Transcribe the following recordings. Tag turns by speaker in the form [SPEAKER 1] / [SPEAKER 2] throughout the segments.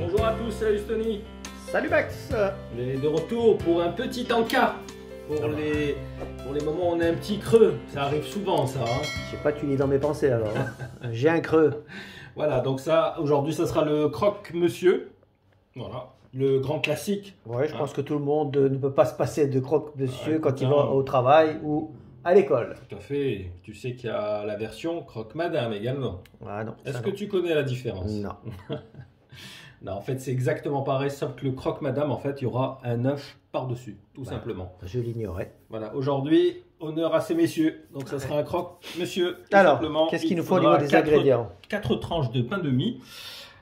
[SPEAKER 1] Bonjour à tous, salut Tony.
[SPEAKER 2] Salut Max.
[SPEAKER 1] On est de retour pour un petit encas. Pour les moments où on a un petit creux. Ça arrive souvent ça. Hein.
[SPEAKER 2] Je sais pas, tu lis dans mes pensées alors. Hein. J'ai un creux.
[SPEAKER 1] Voilà, donc ça, aujourd'hui, ça sera le croque-monsieur. Voilà, le grand classique.
[SPEAKER 2] Ouais, je pense que tout le monde ne peut pas se passer de croque-monsieur quand il va au travail ou à l'école.
[SPEAKER 1] Tout à fait. Tu sais qu'il y a la version croque-madame également.
[SPEAKER 2] Ah non.
[SPEAKER 1] Est-ce que tu connais la différence?
[SPEAKER 2] Non.
[SPEAKER 1] Non, en fait, c'est exactement pareil, sauf que le croque-madame, en fait, il y aura un œuf par-dessus, tout simplement.
[SPEAKER 2] Je l'ignorais.
[SPEAKER 1] Voilà, aujourd'hui, honneur à ces messieurs. Donc, ça sera un croque-monsieur.
[SPEAKER 2] Alors, qu'est-ce qu'il nous faut au niveau des ingrédients?
[SPEAKER 1] 4 tranches de pain de mie.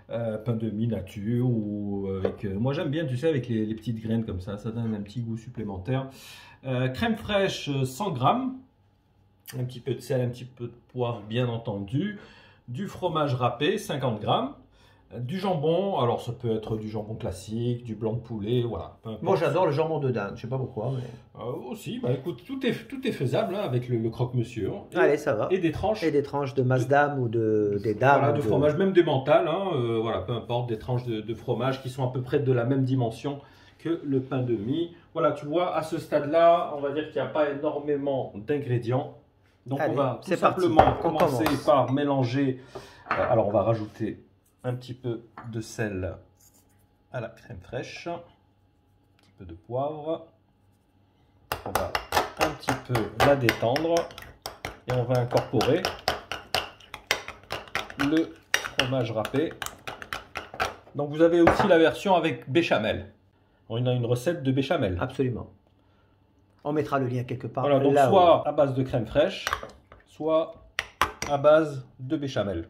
[SPEAKER 1] Pain de mie nature ou avec... moi, j'aime bien, tu sais, avec les petites graines comme ça. Ça donne un petit goût supplémentaire. Crème fraîche, 100 grammes. Un petit peu de sel, un petit peu de poivre, bien entendu. Du fromage râpé, 50 grammes. Du jambon, alors ça peut être du jambon classique, du blanc de poulet, voilà.
[SPEAKER 2] Moi j'adore le jambon de dinde, je sais pas pourquoi. Mais...
[SPEAKER 1] aussi, bah écoute, tout est faisable hein, avec le croque-monsieur.
[SPEAKER 2] Allez, ça va.
[SPEAKER 1] Et des tranches.
[SPEAKER 2] Et des tranches de Maasdam ou des dames.
[SPEAKER 1] Voilà, de fromage, même des mentales, hein, voilà, peu importe, des tranches de fromage qui sont à peu près de la même dimension que le pain de mie. Voilà, tu vois, à ce stade-là, on va dire qu'il n'y a pas énormément d'ingrédients. Donc allez, on va tout simplement commencer par mélanger. Alors on va rajouter un petit peu de sel à la crème fraîche, un petit peu de poivre, on va un petit peu la détendre et on va incorporer le fromage râpé. Donc vous avez aussi la version avec béchamel. On a une recette de béchamel.
[SPEAKER 2] Absolument. On mettra le lien quelque part.
[SPEAKER 1] Voilà, donc soit à base de crème fraîche, soit à base de béchamel.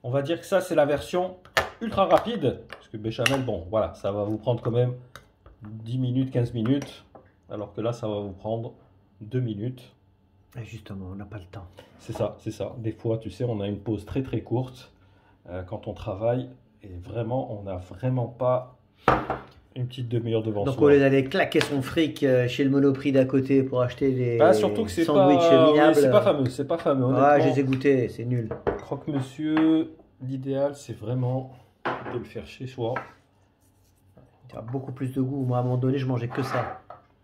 [SPEAKER 1] On va dire que ça, c'est la version ultra rapide. Parce que béchamel, bon, voilà, ça va vous prendre quand même 10 minutes, 15 minutes. Alors que là, ça va vous prendre 2 minutes.
[SPEAKER 2] Et justement, on n'a pas le temps.
[SPEAKER 1] C'est ça, c'est ça. Des fois, tu sais, on a une pause très très courte quand on travaille. Et vraiment, on n'a vraiment pas une petite demi-heure devant soi.
[SPEAKER 2] Donc, au lieu d'aller claquer son fric chez le Monoprix d'à côté pour acheter des
[SPEAKER 1] surtout que c'est
[SPEAKER 2] sandwichs minables.
[SPEAKER 1] C'est pas fameux, c'est pas fameux.
[SPEAKER 2] Ah, je les ai goûtés, c'est nul.
[SPEAKER 1] Croque-monsieur, l'idéal, c'est vraiment de le faire chez soi.
[SPEAKER 2] Tu as beaucoup plus de goût. Moi, à un moment donné, je mangeais que ça.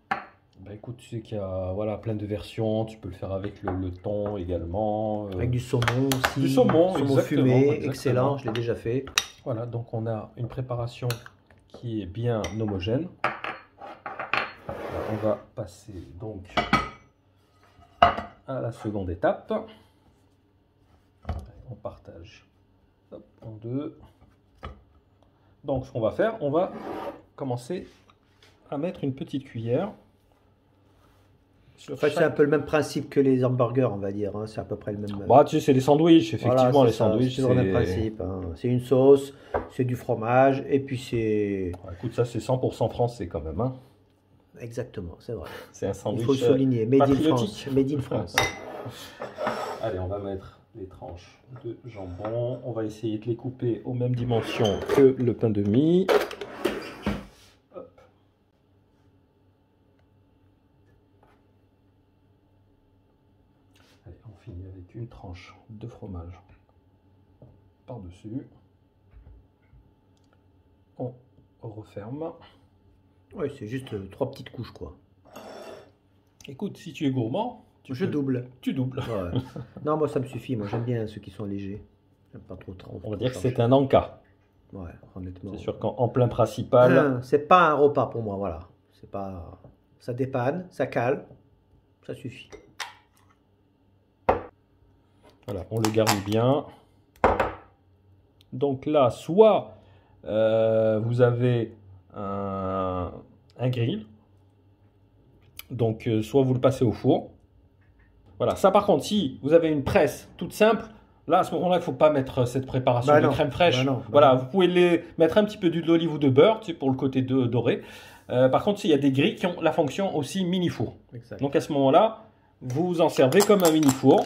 [SPEAKER 1] Bah écoute, tu sais qu'il y a voilà, plein de versions. Tu peux le faire avec le thon également.
[SPEAKER 2] Avec du saumon aussi.
[SPEAKER 1] Du saumon
[SPEAKER 2] fumé, excellent, je l'ai déjà fait.
[SPEAKER 1] Voilà, donc on a une préparation qui est bien homogène. On va passer donc à la seconde étape. On partage en deux. Donc ce qu'on va faire, on va commencer à mettre une petite cuillère.
[SPEAKER 2] En fait, c'est un peu le même principe que les hamburgers, on va dire. Hein. C'est à peu près le même.
[SPEAKER 1] Bah, tu sais, c'est les sandwichs, effectivement, voilà, les sandwichs.
[SPEAKER 2] C'est le même principe. Hein. C'est une sauce, c'est du fromage, et puis c'est.
[SPEAKER 1] Écoute, ça, c'est 100% français quand même. Hein.
[SPEAKER 2] Exactement, c'est vrai.
[SPEAKER 1] C'est un sandwich.
[SPEAKER 2] Il faut le souligner. Made in France. Made in France.
[SPEAKER 1] Allez, on va mettre les tranches de jambon. On va essayer de les couper aux mêmes dimensions que le pain de mie. Allez, on finit avec une tranche de fromage par-dessus. On referme.
[SPEAKER 2] Oui, c'est juste 3 petites couches, quoi.
[SPEAKER 1] Écoute, si tu es gourmand,
[SPEAKER 2] je double.
[SPEAKER 1] Tu doubles.
[SPEAKER 2] Ouais. Non, moi ça me suffit. Moi j'aime bien ceux qui sont légers. J'aime pas trop.
[SPEAKER 1] On va dire que c'est un encas.
[SPEAKER 2] Ouais, honnêtement.
[SPEAKER 1] C'est sûr qu'en plein principal.
[SPEAKER 2] C'est pas un repas pour moi, voilà. C'est pas. Ça dépanne, ça cale, ça suffit.
[SPEAKER 1] Voilà, on le garnit bien. Donc là, soit vous avez un grill. Donc, soit vous le passez au four. Voilà, ça par contre, si vous avez une presse toute simple, là à ce moment-là, il ne faut pas mettre cette préparation de crème fraîche. Voilà, vous pouvez les mettre un petit peu d'huile d'olive ou de beurre, tu sais, pour le côté doré. Par contre, il y a des grilles qui ont la fonction aussi mini-four. Donc à ce moment-là, vous vous en servez comme un mini-four.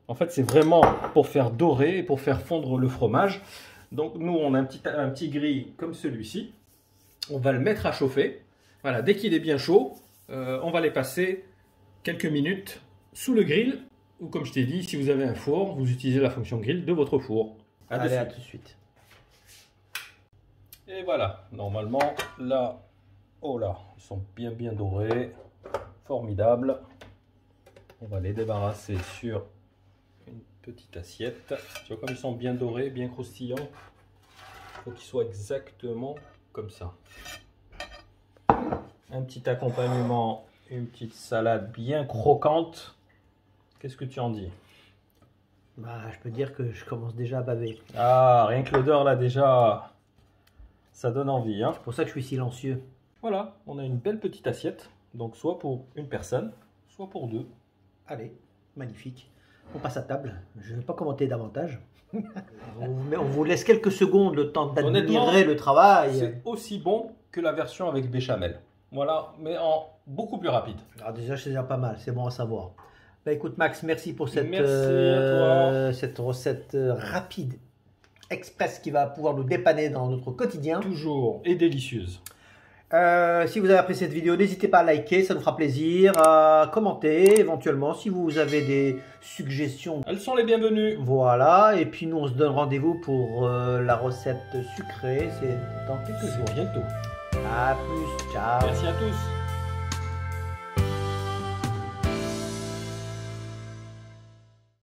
[SPEAKER 1] En fait, c'est vraiment pour faire dorer et pour faire fondre le fromage. Donc nous, on a un petit grill comme celui-ci. On va le mettre à chauffer. Voilà, dès qu'il est bien chaud, on va les passer quelques minutes sous le grill. Ou comme je t'ai dit, si vous avez un four, vous utilisez la fonction grill de votre four.
[SPEAKER 2] Allez, à tout de suite.
[SPEAKER 1] Et voilà, normalement, là, oh là, ils sont bien dorés. Formidable. On va les débarrasser sur une petite assiette. Tu vois comme ils sont bien dorés, bien croustillants. Il faut qu'ils soient exactement comme ça. Un petit accompagnement, une petite salade bien croquante. Qu'est-ce que tu en dis?
[SPEAKER 2] Bah, je peux dire que je commence déjà à baver.
[SPEAKER 1] Ah, rien que l'odeur là déjà, ça donne envie. Hein.
[SPEAKER 2] C'est pour ça que je suis silencieux.
[SPEAKER 1] Voilà, on a une belle petite assiette. Donc soit pour une personne, soit pour deux.
[SPEAKER 2] Allez, magnifique. On passe à table. Je ne vais pas commenter davantage. On vous laisse quelques secondes le temps d'admirer le travail.
[SPEAKER 1] C'est aussi bon que la version avec béchamel. Voilà, mais en beaucoup plus rapide.
[SPEAKER 2] Alors déjà, c'est déjà pas mal. C'est bon à savoir. Bah, écoute Max, merci pour cette, cette recette rapide, express qui va pouvoir nous dépanner dans notre quotidien.
[SPEAKER 1] Toujours et délicieuse.
[SPEAKER 2] Si vous avez apprécié cette vidéo, n'hésitez pas à liker, ça nous fera plaisir, à commenter éventuellement si vous avez des suggestions.
[SPEAKER 1] Elles sont les bienvenues.
[SPEAKER 2] Voilà, et puis nous on se donne rendez-vous pour la recette sucrée, c'est dans quelques jours.
[SPEAKER 1] Bientôt.
[SPEAKER 2] À plus, ciao.
[SPEAKER 1] Merci à tous.